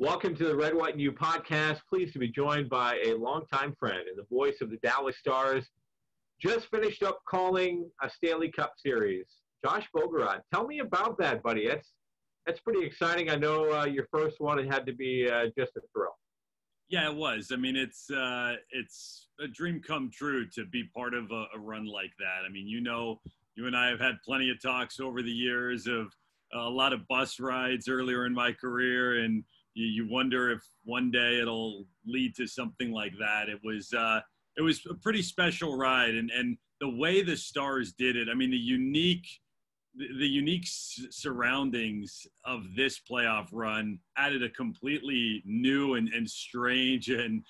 Welcome to the Red, White, and You podcast. Pleased to be joined by a longtime friend and the voice of the Dallas Stars. Just finished up calling a Stanley Cup series. Josh Bogorad, tell me about that, buddy. That's pretty exciting. I know your first one, it had to be just a thrill. Yeah, it was. I mean, it's a dream come true to be part of a run like that. I mean, you and I have had plenty of talks over the years of a lot of bus rides earlier in my career, and you wonder if one day it'll lead to something like that. It was a pretty special ride, and the way the Stars did it. I mean, the unique surroundings of this playoff run added a completely new and strange and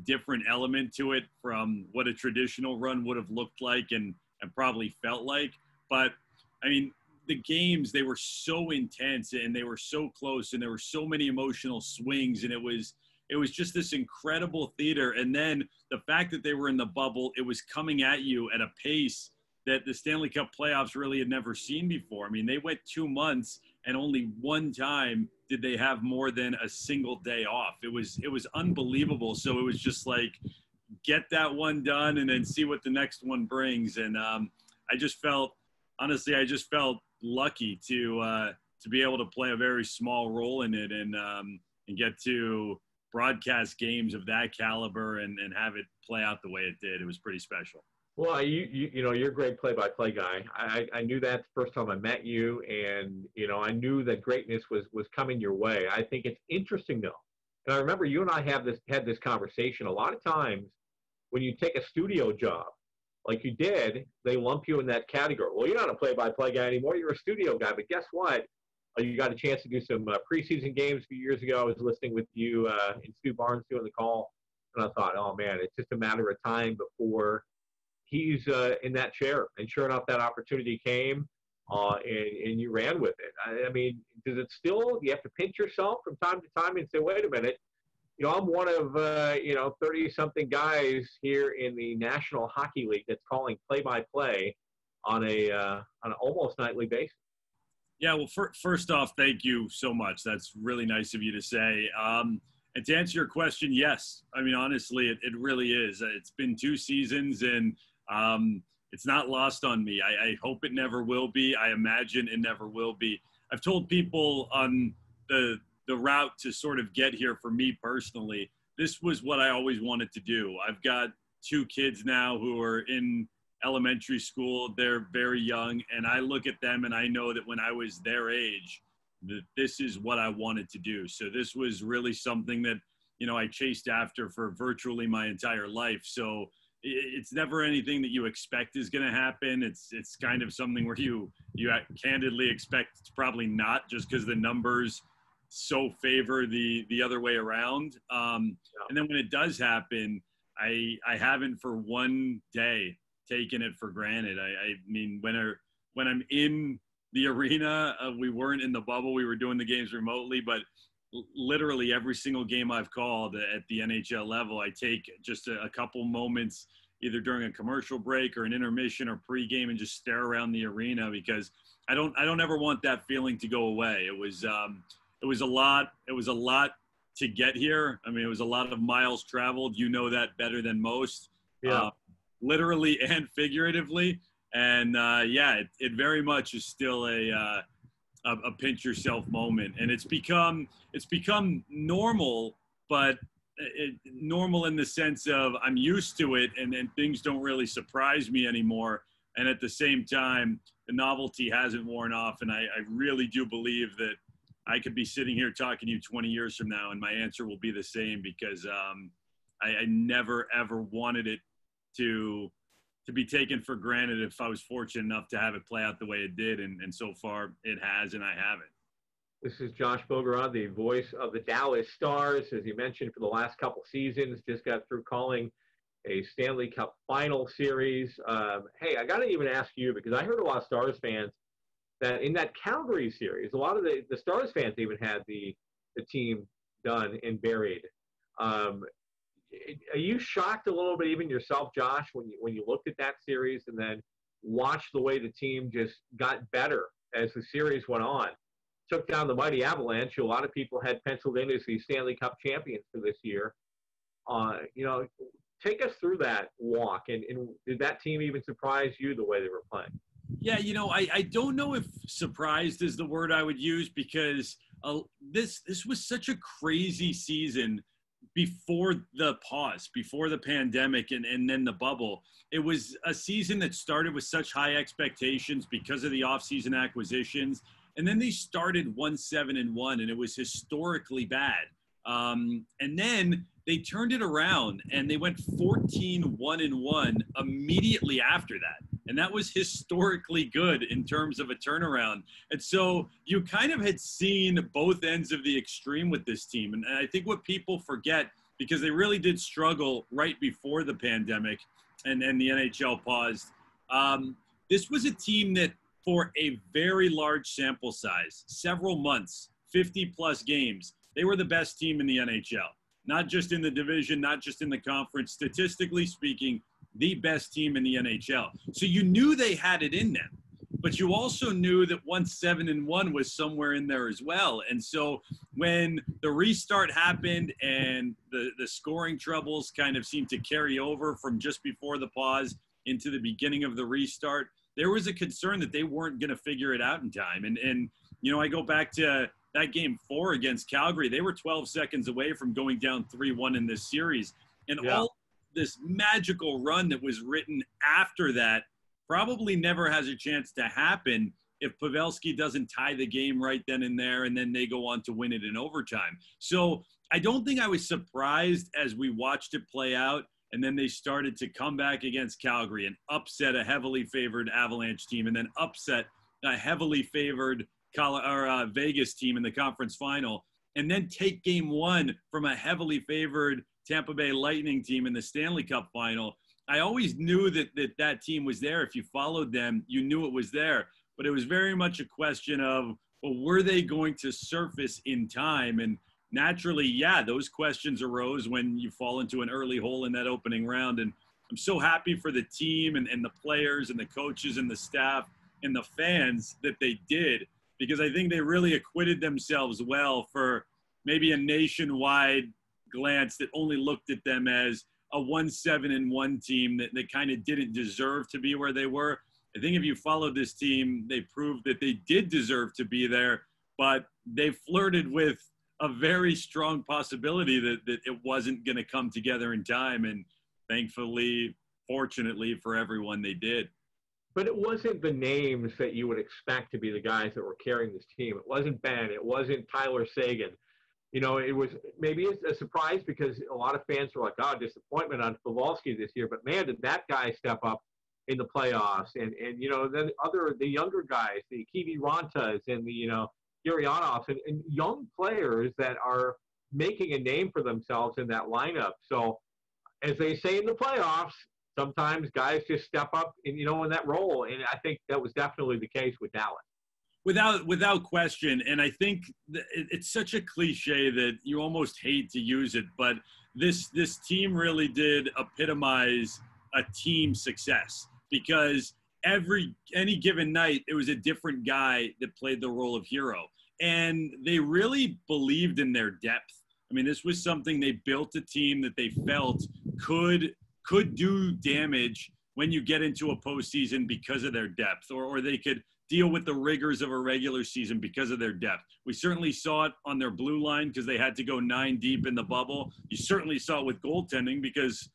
different element to it from what a traditional run would have looked like and probably felt like. But I mean, the games, they were so intense and they were so close and there were so many emotional swings, and it was just this incredible theater. And then the fact that they were in the bubble, it was coming at you at a pace that the Stanley Cup playoffs really had never seen before. I mean, they went 2 months and only one time did they have more than a single day off. It was unbelievable. So it was just like, get that one done and then see what the next one brings. And I just felt lucky to be able to play a very small role in it and get to broadcast games of that caliber and have it play out the way it did. It was pretty special. Well, you're a great play-by-play guy. I knew that the first time I met you, and I knew that greatness was coming your way. I think it's interesting though, and I remember you and I had this conversation. A lot of times, when you take a studio job, like you did, they lump you in that category. Well, you're not a play-by-play guy anymore. You're a studio guy. But guess what? You got a chance to do some preseason games a few years ago. I was listening with you and Stu Barnes doing the call, and I thought, oh man, it's just a matter of time before he's in that chair. And sure enough, that opportunity came, and you ran with it. I mean, do you have to pinch yourself from time to time and say, wait a minute, I'm one of 30-something guys here in the National Hockey League that's calling play-by-play on an almost nightly basis. Yeah, well, first off, thank you so much. That's really nice of you to say. And to answer your question, yes. I mean, honestly, it really is. It's been 2 seasons, and it's not lost on me. I hope it never will be. I imagine it never will be. I've told people on the route to sort of get here for me personally, this was what I always wanted to do. I've got 2 kids now who are in elementary school. They're very young, and I look at them and I know that when I was their age, that this is what I wanted to do. So this was really something that, I chased after for virtually my entire life. So it's never anything that you expect is going to happen. It's kind of something where you candidly expect it's probably not, just because the numbers so favor the other way around. And then when it does happen, I haven't for one day taken it for granted. I mean, when I'm in the arena, we weren't in the bubble. We were doing the games remotely, but literally every single game I've called at the NHL level, I take just a couple moments, either during a commercial break or an intermission or pregame, and just stare around the arena, because I don't ever want that feeling to go away. It was a lot. It was a lot to get here. I mean, it was a lot of miles traveled. You know that better than most. Yeah. Literally and figuratively. And it very much is still a pinch yourself moment, and it's become normal, but normal in the sense of I'm used to it, and things don't really surprise me anymore. And at the same time, the novelty hasn't worn off, and I really do believe that I could be sitting here talking to you 20 years from now, and my answer will be the same, because I never ever wanted it to be taken for granted if I was fortunate enough to have it play out the way it did. And so far it has, and I have it. This is Josh Bogorad, the voice of the Dallas Stars. As you mentioned, for the last couple seasons, just got through calling a Stanley Cup final series. Hey, I got to even ask you, because I heard a lot of Stars fans that in that Calgary series, a lot of the Stars fans even had the team done and buried. Are you shocked a little bit, even yourself, Josh, when you looked at that series and then watched the way the team just got better as the series went on? took down the mighty Avalanche, who a lot of people had penciled in as the Stanley Cup champions for this year. You know, take us through that walk, and did that team even surprise you the way they were playing? Yeah, you know, I don't know if surprised is the word I would use, because this was such a crazy season before the pause, before the pandemic, and then the bubble. It was a season that started with such high expectations because of the offseason acquisitions. And then they started 1-7-1, and it was historically bad. And then they turned it around and they went 14-1-1 immediately after that. And that was historically good in terms of a turnaround. And so you kind of had seen both ends of the extreme with this team. And I think what people forget, because they really did struggle right before the pandemic and the NHL paused, this was a team that, for a very large sample size, several months, 50-plus games, they were the best team in the NHL. Not just in the division, not just in the conference. Statistically speaking, the best team in the NHL. So you knew they had it in them, but you also knew that 1-7-1 was somewhere in there as well. And so when the restart happened and the scoring troubles kind of seemed to carry over from just before the pause into the beginning of the restart, there was a concern that they weren't going to figure it out in time. And you know, I go back to that game 4 against Calgary. They were 12 seconds away from going down 3-1 in this series. And all this magical run that was written after that probably never has a chance to happen if Pavelski doesn't tie the game right then and there, and then they go on to win it in overtime. So I don't think I was surprised as we watched it play out. And then they started to come back against Calgary and upset a heavily favored Avalanche team, and then upset a heavily favored Vegas team in the conference final, and then take game 1 from a heavily favored Tampa Bay Lightning team in the Stanley Cup final. I always knew that team was there. If you followed them, you knew it was there. But it was very much a question of, well, were they going to surface in time? And naturally, yeah, those questions arose when you fall into an early hole in that opening round. And I'm so happy for the team and the players and the coaches and the staff and the fans that they did, because I think they really acquitted themselves well for maybe a nationwide glance that only looked at them as a 1-7-1 team that kind of didn't deserve to be where they were. I think if you followed this team, they proved that they did deserve to be there, but they flirted with a very strong possibility that it wasn't going to come together in time. And thankfully, fortunately for everyone, they did. But it wasn't the names that you would expect to be the guys that were carrying this team. It wasn't Ben. It wasn't Tyler Seguin. You know, it was maybe a surprise because a lot of fans were like, oh, disappointment on Pavelski this year. But, man, did that guy step up in the playoffs. And you know, then the younger guys, the Kivirantas and the, you know, Gurianovs and young players that are making a name for themselves in that lineup. So, as they say in the playoffs, sometimes guys just step up in, you know, in that role. And I think that was definitely the case with Dallas. Without question. And I think it's such a cliche that you almost hate to use it, but this team really did epitomize a team success, because any given night, it was a different guy that played the role of hero. And they really believed in their depth. I mean, this was something they built a team that they felt could do damage when you get into a postseason because of their depth, or they could deal with the rigors of a regular season because of their depth. We certainly saw it on their blue line because they had to go 9 deep in the bubble. You certainly saw it with goaltending because,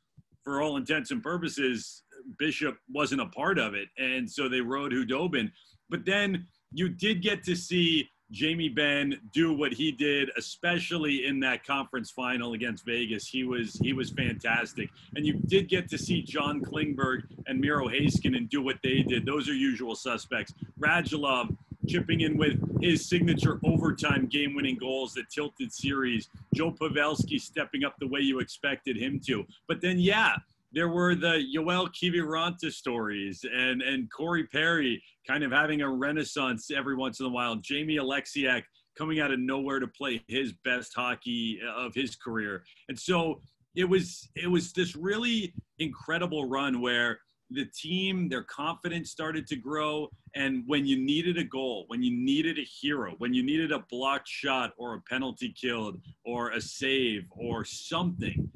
for all intents and purposes, Bishop wasn't a part of it, and so they rode Hudobin. But then you did get to see Jamie Benn do what he did, especially in that conference final against Vegas. He was fantastic. And you did get to see John Klingberg and Miro Heiskanen do what they did. Those are usual suspects. Radulov chipping in with his signature overtime game-winning goals that tilted series. Joe Pavelski stepping up the way you expected him to. But then, yeah, there were the Yoel Kiviranta stories and Corey Perry kind of having a renaissance every once in a while. Jamie Alexiak coming out of nowhere to play his best hockey of his career. And so it was this really incredible run where the team, their confidence started to grow. And when you needed a goal, when you needed a hero, when you needed a blocked shot or a penalty killed or a save or something,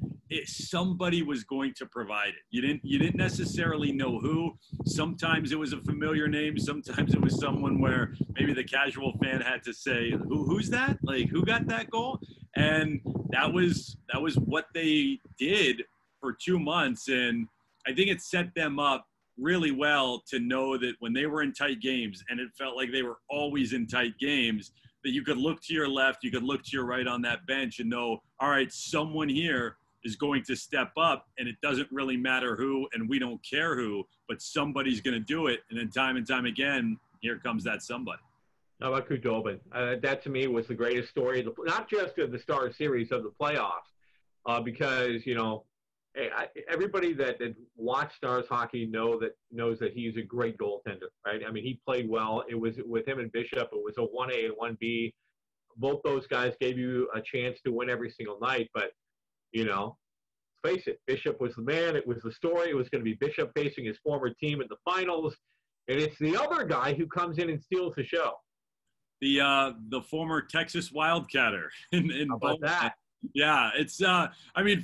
somebody was going to provide it. You didn't necessarily know who. Sometimes it was a familiar name. Sometimes it was someone where maybe the casual fan had to say, who's that? Like, who got that goal? And that was what they did for 2 months. And I think it set them up really well to know that when they were in tight games, and it felt like they were always in tight games, that you could look to your left, you could look to your right on that bench and know, all right, someone here is going to step up, and it doesn't really matter who, and we don't care who, but somebody's going to do it. And then time and time again, here comes that somebody. How about Kudobin? That to me was the greatest story, not just of the Star Series, of the playoffs, because, everybody that watched Stars hockey knows that he's a great goaltender, right? I mean, he played well. It was with him and Bishop. It was a 1A and 1B. Both those guys gave you a chance to win every single night. But, face it, Bishop was the man. It was the story. It was going to be Bishop facing his former team in the finals. And it's the other guy who comes in and steals the show. The former Texas Wildcatter. How about that? Yeah, it's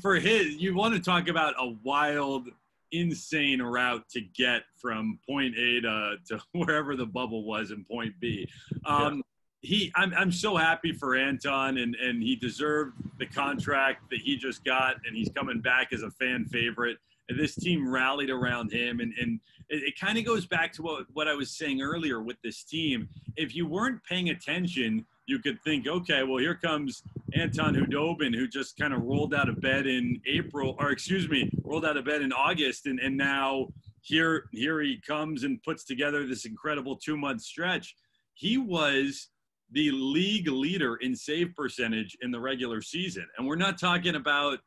for you want to talk about a wild, insane route to get from point A to wherever the bubble was in point B. I'm so happy for Anton, and he deserved the contract that he just got, and he's coming back as a fan favorite. And this team rallied around him, and it kind of goes back to what I was saying earlier with this team. If you weren't paying attention, you could think, okay, well, here comes Anton Khudobin, who just kind of rolled out of bed in August, and now here he comes and puts together this incredible 2-month stretch. He was the league leader in save percentage in the regular season, and we're not talking about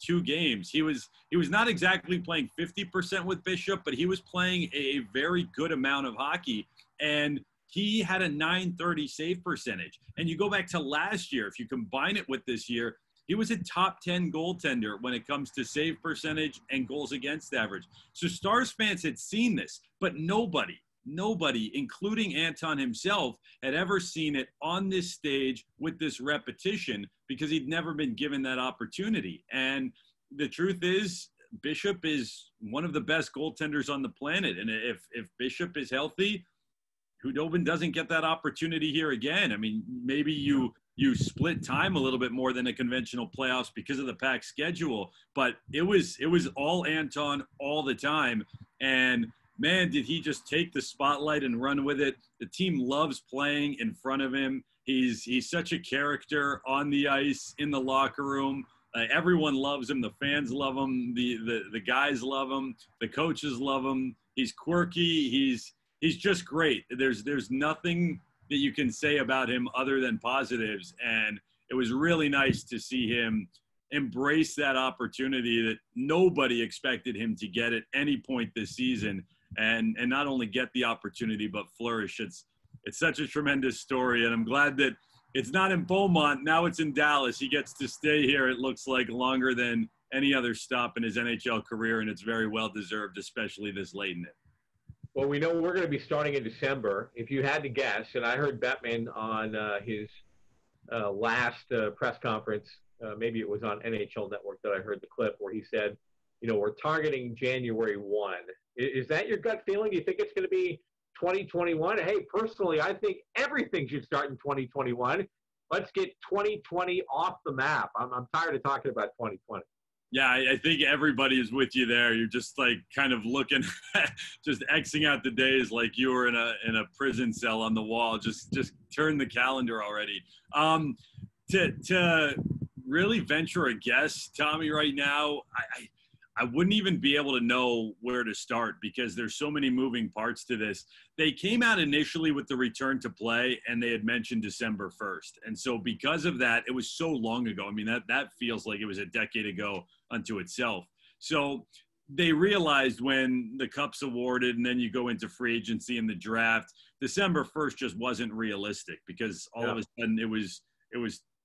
2 games. He was not exactly playing 50% with Bishop, but he was playing a very good amount of hockey, and he had a .930 save percentage. And you go back to last year, if you combine it with this year, he was a top 10 goaltender when it comes to save percentage and goals against average. So Stars fans had seen this, but nobody, including Anton himself, had ever seen it on this stage with this repetition, because he'd never been given that opportunity. And the truth is, Bishop is one of the best goaltenders on the planet. And if Bishop is healthy, Khudobin doesn't get that opportunity here again. I mean, maybe you split time a little bit more than a conventional playoffs because of the packed schedule, but it was all Anton all the time. And man, did he just take the spotlight and run with it. The team loves playing in front of him. He's such a character on the ice, in the locker room. Everyone loves him. The fans love him. The guys love him. The coaches love him. He's quirky. He's just great. There's nothing that you can say about him other than positives. And it was really nice to see him embrace that opportunity that nobody expected him to get at any point this season. And not only get the opportunity, but flourish. It's such a tremendous story. And I'm glad that it's not in Beaumont. Now it's in Dallas. He gets to stay here, it looks like, longer than any other stop in his NHL career. And it's very well deserved, especially this late in it. Well, we know we're going to be starting in December. If you had to guess, and I heard Bettman on his last press conference, maybe it was on NHL Network that I heard the clip where he said, we're targeting January 1. Is that your gut feeling? Do you think it's going to be 2021? Hey, personally, I think everything should start in 2021. Let's get 2020 off the map. I'm tired of talking about 2020. Yeah, I think everybody is with you there. You're just like kind of looking, just Xing out the days like you were in a prison cell on the wall. Just turn the calendar already. To really venture a guess, Tommy, right now, I wouldn't even be able to know where to start because there's so many moving parts to this. They came out initially with the return to play, and they had mentioned December 1st. And so because of that, it was so long ago. I mean, that feels like it was a decade ago unto itself. So they realized when the Cup's awarded and then you go into free agency and the draft, December 1st just wasn't realistic because all of a sudden it was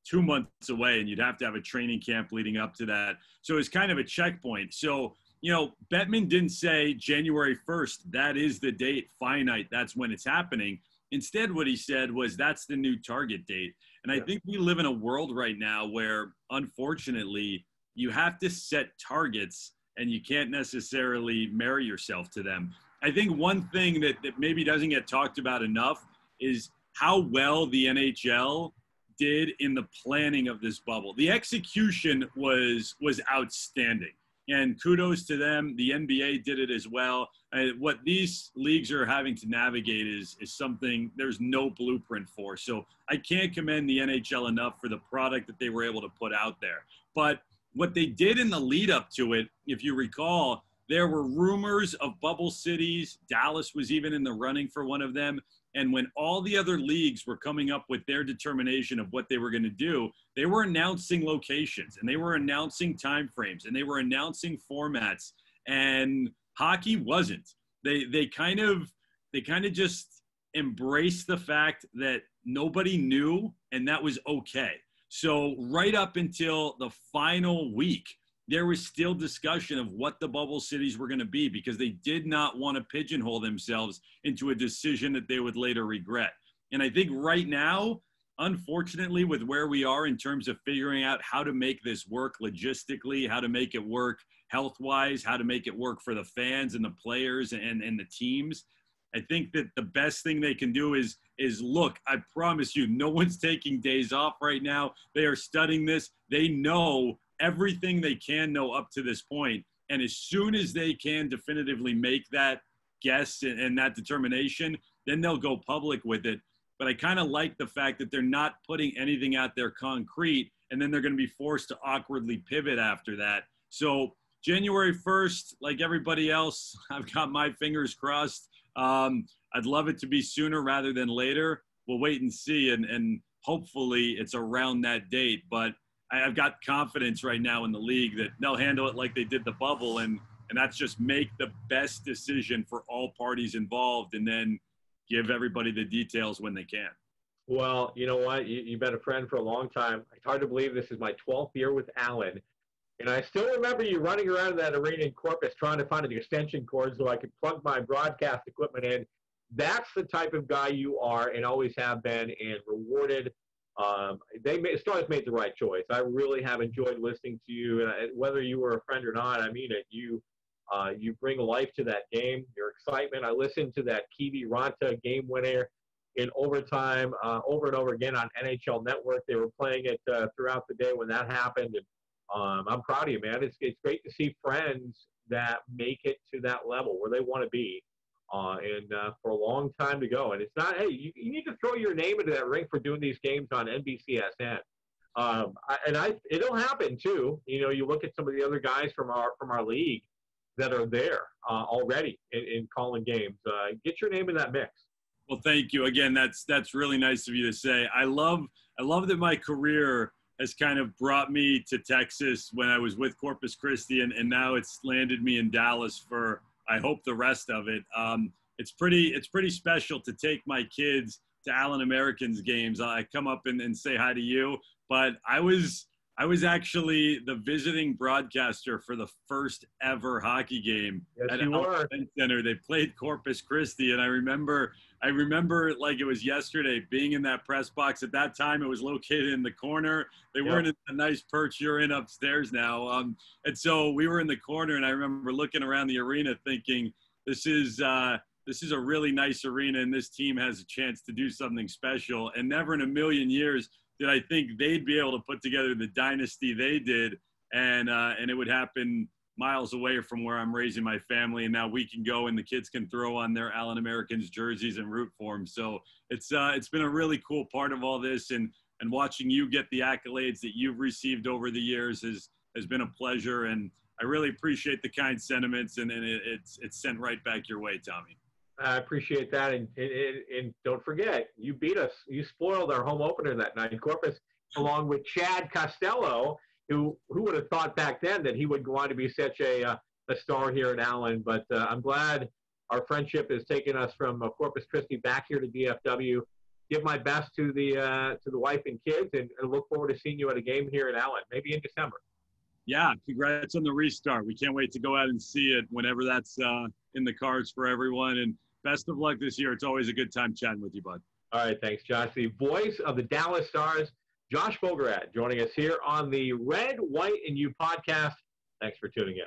2 months away and you'd have to have a training camp leading up to that. So it's kind of a checkpoint. So Bettman didn't say January 1st, that is the date, finite, that's when it's happening. Instead, what he said was that's the new target date. And I think we live in a world right now where, unfortunately, you have to set targets and you can't necessarily marry yourself to them. I think one thing that maybe doesn't get talked about enough is how well the NHL did in the planning of this bubble. The execution was outstanding. And kudos to them. The NBA did it as well. What these leagues are having to navigate is something there's no blueprint for. So I can't commend the NHL enough for the product that they were able to put out there. But what they did in the lead up to it, if you recall, there were rumors of bubble cities. Dallas was even in the running for one of them. And when all the other leagues were coming up with their determination of what they were going to do, they were announcing locations and they were announcing timeframes and they were announcing formats. And hockey wasn't. They kind of just embraced the fact that nobody knew, and that was okay. So right up until the final week, there was still discussion of what the bubble cities were going to be because they did not want to pigeonhole themselves into a decision that they would later regret. And I think right now, unfortunately, with where we are in terms of figuring out how to make this work logistically, how to make it work health-wise, how to make it work for the fans and the players and the teams, I think that the best thing they can do is look, I promise you, no one's taking days off right now. They are studying this. They know everything they can know up to this point. And as soon as they can definitively make that guess and that determination, then they'll go public with it. But I kind of like the fact that they're not putting anything out there concrete, and then they're going to be forced to awkwardly pivot after that. So January 1st, like everybody else, I've got my fingers crossed. I'd love it to be sooner rather than later. We'll wait and see, and hopefully it's around that date. But I've got confidence right now in the league that they'll handle it like they did the bubble, and that's just make the best decision for all parties involved and then give everybody the details when they can. Well, you know what? You've been a friend for a long time. It's hard to believe this is my 12th year with Alan. And I still remember you running around that arena in Corpus trying to find an extension cord so I could plug my broadcast equipment in. That's the type of guy you are and always have been, and rewarded. Stars made the right choice. I really have enjoyed listening to you, and whether you were a friend or not, I mean it. You bring life to that game. Your excitement. I listened to that Kiwi Ranta game winner in overtime over and over again on NHL Network. They were playing it throughout the day when that happened, and I'm proud of you, man. It's great to see friends that make it to that level where they want to be. And for a long time to go. And it's not, hey, you need to throw your name into that ring for doing these games on NBCSN. It'll happen too. You look at some of the other guys from our league that are there already in calling games. Get your name in that mix. Well, thank you again. That's really nice of you to say. I love that my career has kind of brought me to Texas when I was with Corpus Christi, and now it's landed me in Dallas for, I hope, the rest of it. It's pretty special to take my kids to Allen Americans games. I come up and say hi to you, but I was actually the visiting broadcaster for the first ever hockey game at Allen Center. They played Corpus Christi, and I remember like it was yesterday being in that press box. At that time, it was located in the corner. They weren't in the nice perch you're in upstairs now. And so we were in the corner, and I remember looking around the arena thinking, this is a really nice arena, and this team has a chance to do something special. And never in a million years did I think they'd be able to put together the dynasty they did, and it would happen miles away from where I'm raising my family. And now we can go and the kids can throw on their Allen Americans jerseys and root for them. So it's been a really cool part of all this, and watching you get the accolades that you've received over the years has been a pleasure. And I really appreciate the kind sentiments, and it's sent right back your way, Tommy. I appreciate that. And don't forget, you beat us. You spoiled our home opener that night in Corpus, along with Chad Costello, who would have thought back then that he would go on to be such a star here at Allen. But I'm glad our friendship has taken us from Corpus Christi back here to DFW. Give my best to the wife and kids, and look forward to seeing you at a game here at Allen, maybe in December. Yeah, congrats on the restart. We can't wait to go out and see it whenever that's in the cards for everyone. And best of luck this year. It's always a good time chatting with you, bud. All right, thanks, Josh. The voice of the Dallas Stars, Josh Bogorad, joining us here on the Red, White, and You podcast. Thanks for tuning in.